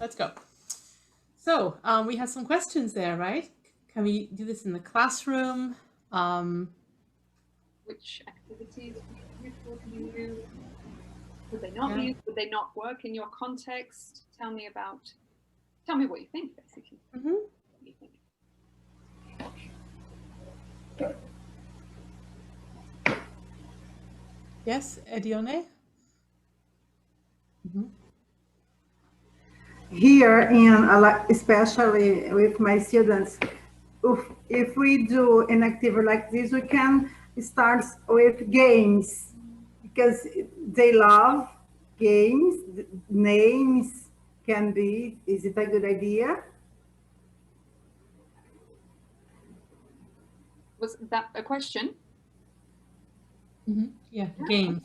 let's go. So we have some questions there, right? Can we do this in the classroom? Which activities would be useful to you? Would they not Yeah. be useful? Would they not work in your context? Tell me what you think, basically. Mm-hmm. What do you think? Yes, Edione? Mm-hmm. Here, especially with my students, if we do an activity like this, we can start with games because they love games. Names can be. Is it a good idea? Was that a question? Mm-hmm. Yeah, games.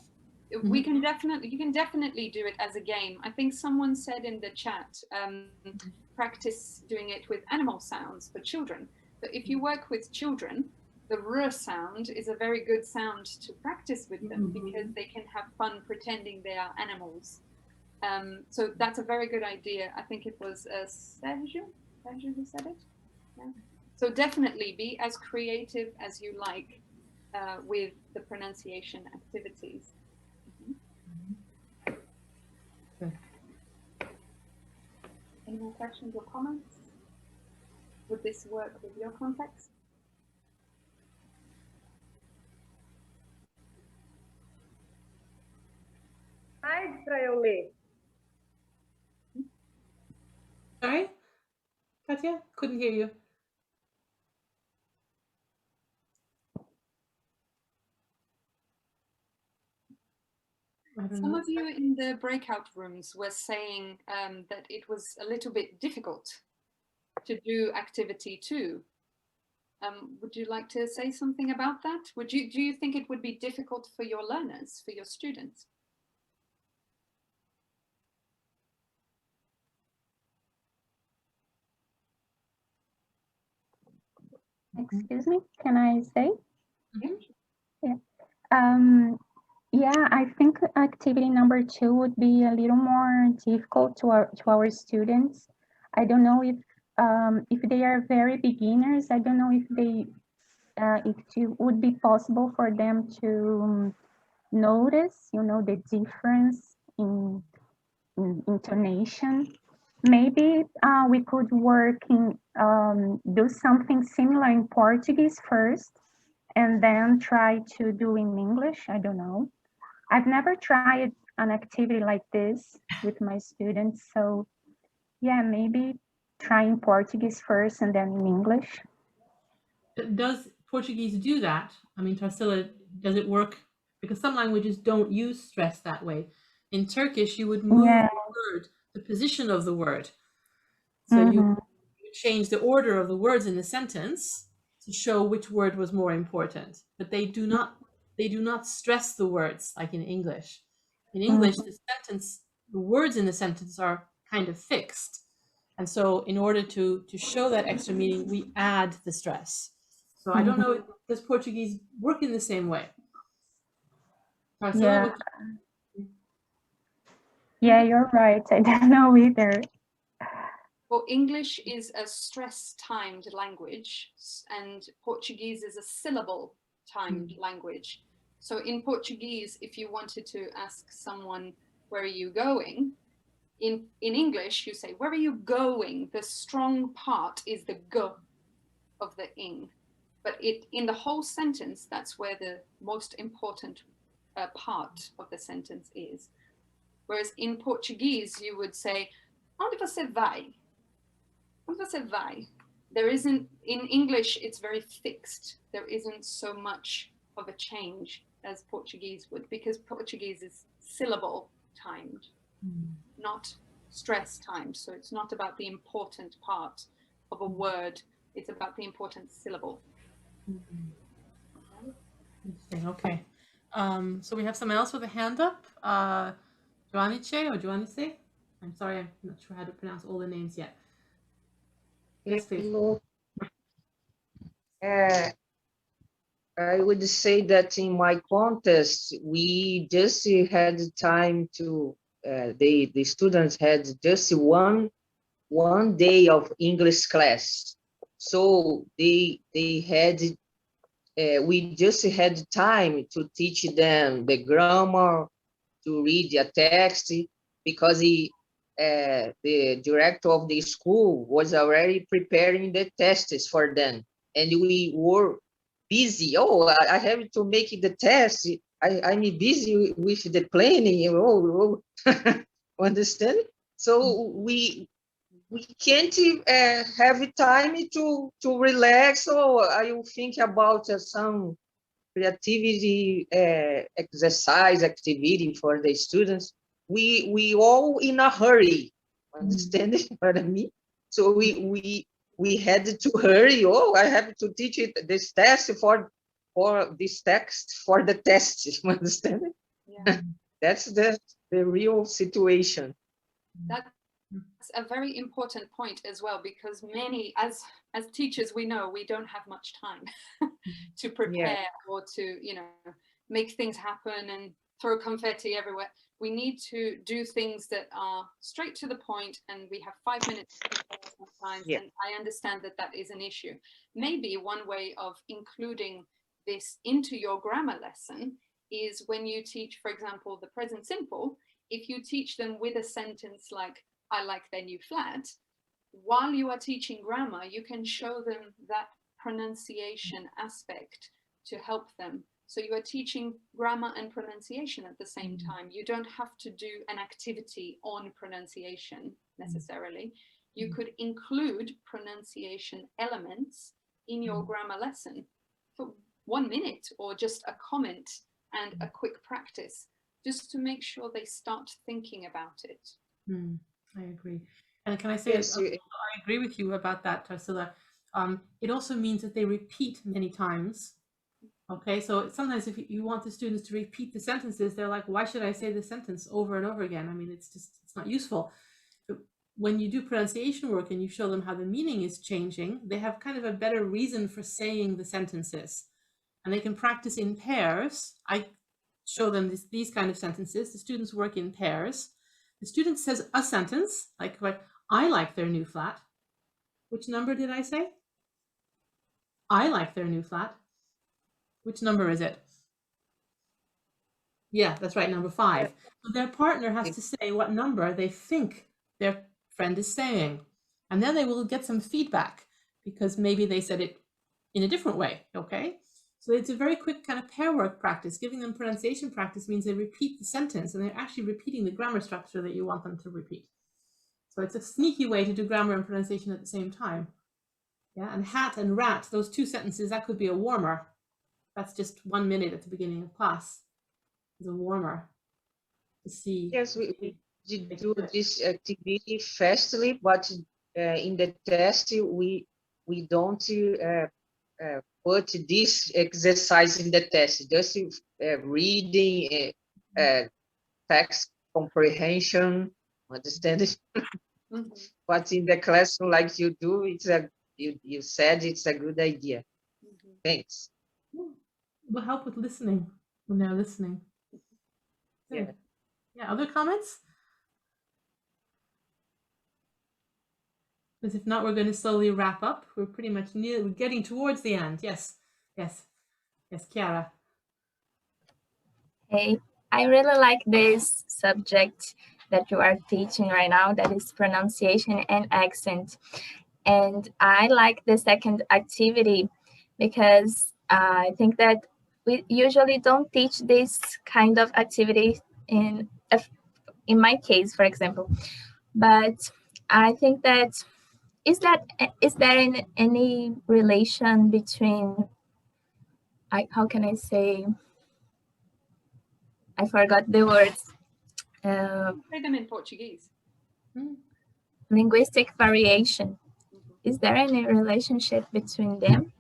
We can definitely, you can definitely do it as a game. I think someone said in the chat, practice doing it with animal sounds for children. But if you work with children, the R sound is a very good sound to practice with them because they can have fun pretending they are animals. So that's a very good idea. I think it was Sergio who said it. Yeah. So definitely be as creative as you like with the pronunciation activities. Any more questions or comments? Would this work with your context? Slide para eu ler. Sorry, Katya? Couldn't hear you. Some of you in the breakout rooms were saying that it was a little bit difficult to do activity 2. Would you like to say something about that? Do you think it would be difficult for your learners, for your students? Excuse me, can I say? Mm-hmm. Yeah. Yeah, I think activity number 2 would be a little more difficult to our students. I don't know if they are very beginners. I don't know if it would be possible for them to notice, the difference in intonation. Maybe we could do something similar in Portuguese first, and then try to do in English. I don't know. I've never tried an activity like this with my students. So yeah, maybe trying Portuguese first and then in English. Does Portuguese do that? I mean, Tarsila, does it work? Because some languages don't use stress that way. In Turkish, you would move the word, the position of the word. So you change the order of the words in the sentence to show which word was more important. But they do not stress the words like in English. In English, the words in the sentence are kind of fixed. And so in order to show that extra meaning, we add the stress. So I don't know, does Portuguese work in the same way? Tarsila, yeah, you're right. I don't know either. Well, English is a stress-timed language, and Portuguese is a syllable-timed language. So in Portuguese, if you wanted to ask someone, where are you going? In English, you say, where are you going? The strong part is the g of the ing. But in the whole sentence, that's where the most important part of the sentence is. Whereas in Portuguese, you would say, onde você vai? Onde você vai? There isn't, in English, it's very fixed. There isn't so much of a change as Portuguese would, because Portuguese is syllable timed, not stress timed. So it's not about the important part of a word. It's about the important syllable. Interesting. Okay. So we have someone else with a hand up. Joanice or Joanice? I'm sorry, I'm not sure how to pronounce all the names yet. Yes, please. Hello. I would say that in my contest, we just had time to, the students had just one one day of English class. So they had, we just had time to teach them the grammar, to read a text, because the director of the school was already preparing the tests for them. And we were busy. Oh, I have to make the test. I'm busy with the planning. Understand? So we can't have time to relax. So I will think about some creativity exercise activity for the students. We all in a hurry. Understand what I mean? So we had to hurry. Oh, I have to teach it this test for this text for the test. Understand? Yeah. That's the real situation. That's a very important point as well, because many, as teachers, we know we don't have much time to prepare or to, you know, make things happen and throw confetti everywhere. We need to do things that are straight to the point, and we have 5 minutes sometimes. Yeah. And I understand that that is an issue. Maybe one way of including this into your grammar lesson is when you teach, for example, the present simple, if you teach them with a sentence like, I like their new flat, while you are teaching grammar, you can show them that pronunciation aspect to help them. So you are teaching grammar and pronunciation at the same time. You don't have to do an activity on pronunciation necessarily. You could include pronunciation elements in your grammar lesson for 1 minute, or just a comment and a quick practice, just to make sure they start thinking about it. I agree. And can I say, Yes, I agree with you about that, Tarsila. It also means that they repeat many times. Okay, so sometimes if you want the students to repeat the sentences, they're like, why should I say this sentence over and over again? I mean, it's not useful. But when you do pronunciation work and you show them how the meaning is changing, they have kind of a better reason for saying the sentences. And they can practice in pairs. I show them these kind of sentences. The students work in pairs. The student says a sentence, like, I like their new flat. Which number did I say? I like their new flat. Which number is it? Yeah, that's right, number 5. So their partner has to say what number they think their friend is saying. And then they will get some feedback, because maybe they said it in a different way, okay? So it's a very quick kind of pair work practice. Giving them pronunciation practice means they repeat the sentence, and they're actually repeating the grammar structure that you want them to repeat. So it's a sneaky way to do grammar and pronunciation at the same time. Yeah, and hat and rat, those 2 sentences, that could be a warmer. That's just 1 minute at the beginning of class. Is a warmer to see. yes, we do this activity fastly, but in the test we don't put this exercise in the test. Just reading, text comprehension, understanding. But in the classroom, like you do, you said it's a good idea. Thanks. Will help with listening when they're listening. Good. Yeah, other comments? Because if not, we're going to slowly wrap up. We're pretty much we're getting towards the end. Yes, Chiara. Hey, I really like this subject that you are teaching right now, that is pronunciation and accent. And I like the second activity because I think that we usually don't teach this kind of activity in my case, for example. But I think that is there any relation between, how can I say, I forgot the words. Say them in Portuguese. Linguistic variation. Is there any relationship between them?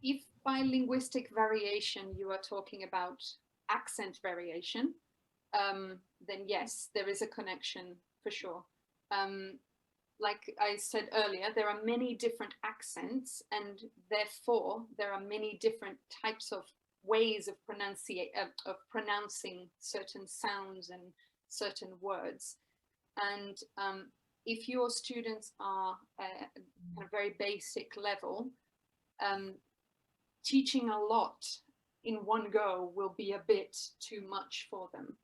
If by linguistic variation you are talking about accent variation, then yes, there is a connection for sure. Like I said earlier, there are many different accents, and therefore there are many different types of ways of pronouncing certain sounds and certain words. And if your students are at a very basic level, teaching a lot in one go will be a bit too much for them.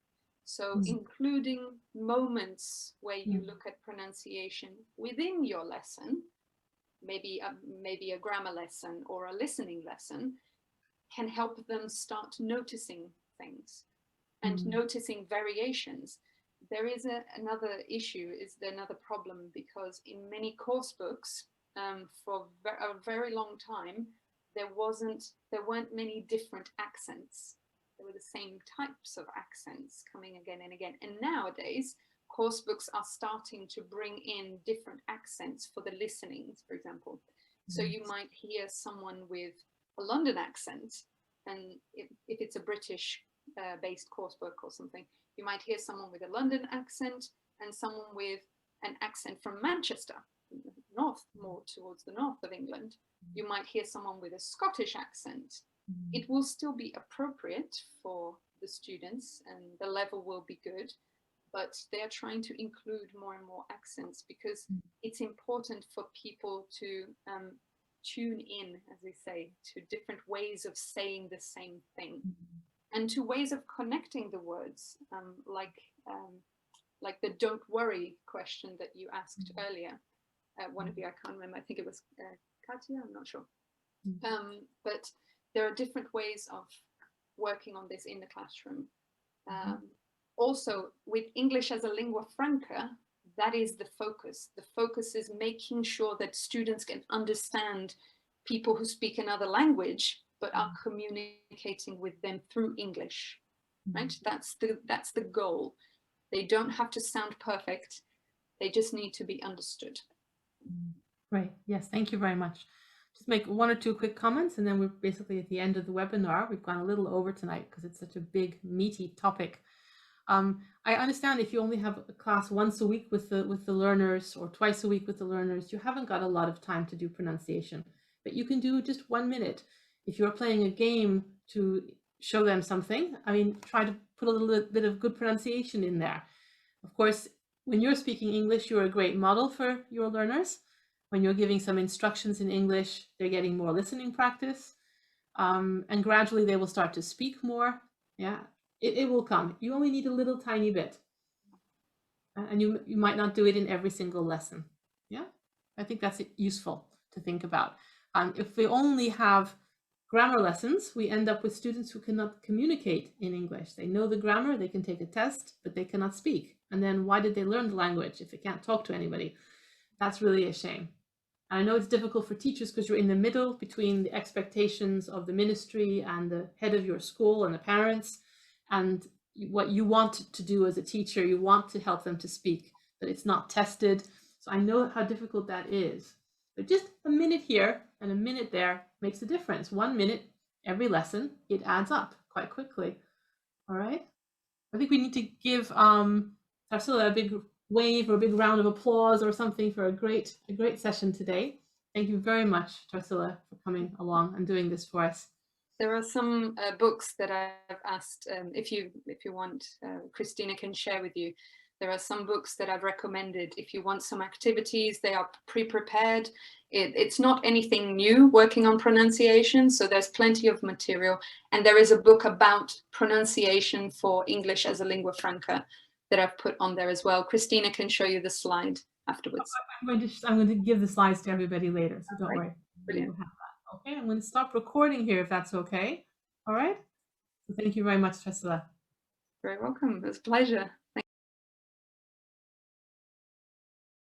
So including moments where you look at pronunciation within your lesson, maybe a grammar lesson or a listening lesson, can help them start noticing things and noticing variations. There is another issue, another problem, because in many course books, for a very long time, there weren't many different accents. There were the same types of accents coming again and again. And nowadays, course books are starting to bring in different accents for the listenings, for example. So you might hear someone with a London accent, and if it's a British based course book or something, you might hear someone with a London accent and someone with an accent from Manchester, north, more towards the north of England. You might hear someone with a Scottish accent. It will still be appropriate for the students and the level will be good, but they are trying to include more and more accents because it's important for people to tune in, as they say, to different ways of saying the same thing and to ways of connecting the words, like the "don't worry" question that you asked earlier. One of you, I can't remember, I think it was Katya, I'm not sure. But there are different ways of working on this in the classroom. Also, with English as a lingua franca, that is the focus. The focus is making sure that students can understand people who speak another language, but are communicating with them through English, right? That's the goal. They don't have to sound perfect. They just need to be understood. Great. Yes, thank you very much. Just make one or two quick comments, and then we're basically at the end of the webinar. We've gone a little over tonight because it's such a big, meaty topic. I understand if you only have a class once a week with the learners or twice a week with the learners, you haven't got a lot of time to do pronunciation, but you can do just 1 minute. If you're playing a game to show them something, I mean, try to put a little bit of good pronunciation in there. Of course, when you're speaking English, you're a great model for your learners. When you're giving some instructions in English, they're getting more listening practice, and gradually they will start to speak more. Yeah. It will come. You only need a little tiny bit. And you might not do it in every single lesson. Yeah, I think that's useful to think about. If we only have grammar lessons, we end up with students who cannot communicate in English. They know the grammar, they can take a test, but they cannot speak. And then why did they learn the language if they can't talk to anybody? That's really a shame. And I know it's difficult for teachers because you're in the middle between the expectations of the ministry and the head of your school and the parents. And what you want to do as a teacher, you want to help them to speak, but it's not tested. So I know how difficult that is. But just a minute here and a minute there makes a difference. 1 minute every lesson, it adds up quite quickly. All right. I think we need to give Tarsila a big wave or a big round of applause or something for a great session today. Thank you very much, Tarsila, for coming along and doing this for us. There are some books that I've asked, if you want, Christina can share with you. There are some books that I've recommended. If you want some activities, they are pre-prepared. It's not anything new working on pronunciation, so there's plenty of material. And there is a book about pronunciation for English as a lingua franca that I've put on there as well. Christina can show you the slide afterwards. I'm going to give the slides to everybody later, so don't worry. Brilliant. Okay, I'm going to stop recording here if that's okay. All right. So thank you very much, Tarsila. Very welcome. It was a pleasure. Thank